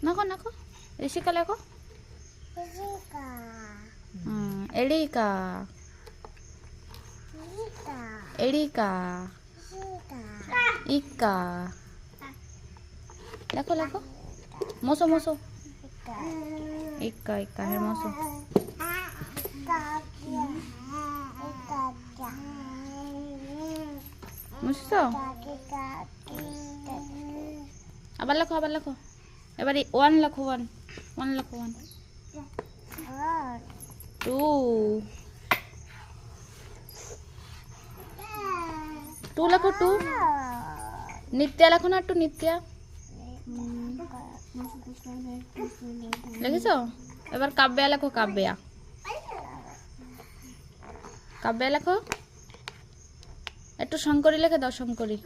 নাকো নাকো ঋষিকা লেখো এড়িকা এড়িকা ইকা লেখো লেখো মোসো মোসো ইকা ইকা hermoso মুছছো আবার লেখো এবারে 1 লেখো 1 লেখো 1 2 লেখো 2 নিত্যা লেখো না একটু নিত্যা লিখেছো এবার কাব্যা লেখো কাব্যা লেখো একটু শঙ্করী লিখে দাও শঙ্করী